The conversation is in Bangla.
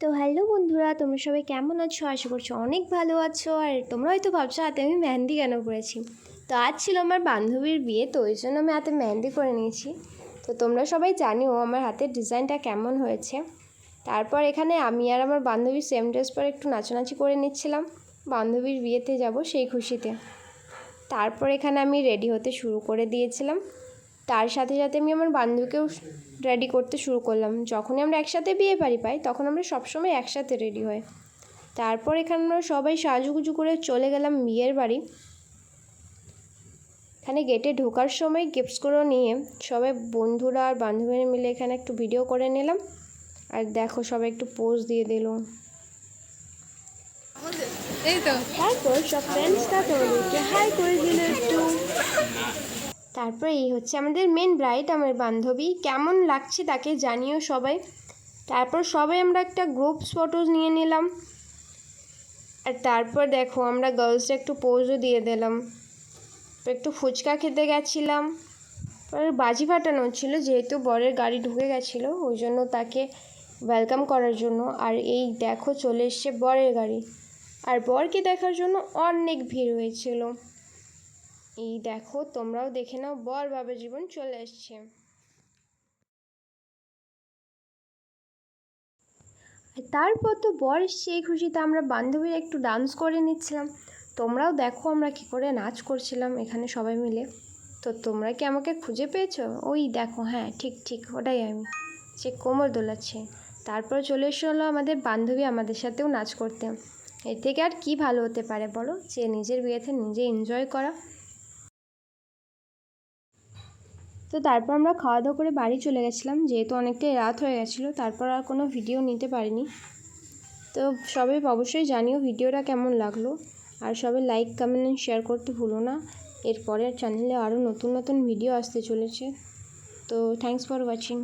তো হ্যালো বন্ধুরা, তোমরা সবাই কেমন আছো? আশা করছো অনেক ভালো আছো। আর তোমরা হয়তো ভাবছো হাতে আমি মেহেন্দি কেন করেছি। তো আজ ছিল আমার বান্ধবীর বিয়ে, তো ওই জন্য আমি হাতে মেহেন্দি করে নিয়েছি। তো তোমরা সবাই জানিও আমার হাতের ডিজাইনটা কেমন হয়েছে। তারপর এখানে আমি আর আমার বান্ধবীর সেম ড্রেস পরে একটু নাচানাচি করে নিচ্ছিলাম, বান্ধবীর বিয়েতে যাব সেই খুশিতে। তারপর এখানে আমি রেডি হতে শুরু করে দিয়েছিলাম। তার সাথে সাথে আমি আমার বান্ধবীকেও রেডি করতে শুরু করলাম। যখনই আমরা একসাথে বিয়ে বাড়ি পাই তখন আমরা সবসময় একসাথে রেডি হই। তারপর এখানে আমরা সবাই সাজুগুজু করে চলে গেলাম বিয়ের বাড়ি। এখানে গেটে ঢোকার সময় গিফটসগুলো নিয়ে সবাই বন্ধুরা আর বান্ধবীরা মিলে এখানে একটু ভিডিও করে নিলাম। আর দেখো সবাই একটু পোজ দিয়ে দিল। তারপর সব ফ্রেন্ডসরা তোমাদেরকে হাই করে দিল একটু। তারপর এই হচ্ছে আমাদের মেন ব্রাইড, আমার বান্ধবী। কেমন লাগছে তাকে জানিও সবাই। তারপর সবাই আমরা একটা গ্রুপ ফটোজ নিয়ে নিলাম। আর তারপর দেখো আমরা গার্লসরা একটু পোজও দিয়ে দিলাম। একটু ফুচকা খেতে গেছিলাম। বাজি ফাটানো ছিল, যেহেতু বরের গাড়ি ঢুকে গেছিলো ওই জন্য তাকে ওয়েলকাম করার জন্য। আর এই দেখো চলে এসছে বরের গাড়ি, আর বরকে দেখার জন্য অনেক ভিড় হয়েছিল। এই দেখো তোমরাও দেখে নাও, বর বাবা জীবন চলে এসছে। তারপর তো বর সেই খুশিতে আমরা বান্ধবীরা একটু ডান্স করে নিচ্ছিলাম। তোমরাও দেখো আমরা কী করে নাচ করছিলাম এখানে সবাই মিলে। তো তোমরা কি আমাকে খুঁজে পেয়েছো? ওই দেখো, হ্যাঁ ঠিক ঠিক ওটাই আমি, সে কোমর দোলাচ্ছে। তারপর চলে এসেছিলো আমাদের বান্ধবী আমাদের সাথেও নাচ করতে। এর থেকে আর কি ভালো হতে পারে বলো, যে নিজের বিয়েতে নিজে এনজয় করা। তো তারপর আমরা খাওয়া দাওয়া করে বাড়ি চলে গেছিলাম, যেহেতু অনেকটাই রাত হয়ে গেছিলো। তারপর আর কোনো ভিডিও নিতে পারিনি। তো সবাই অবশ্যই জানিও ভিডিওটা কেমন লাগলো, আর সবাই লাইক কমেন্ট শেয়ার করতে ভুলো না। এরপরে চ্যানেলে আরও নতুন নতুন ভিডিও আসতে চলেছে। তো থ্যাংকস ফর ওয়াচিং।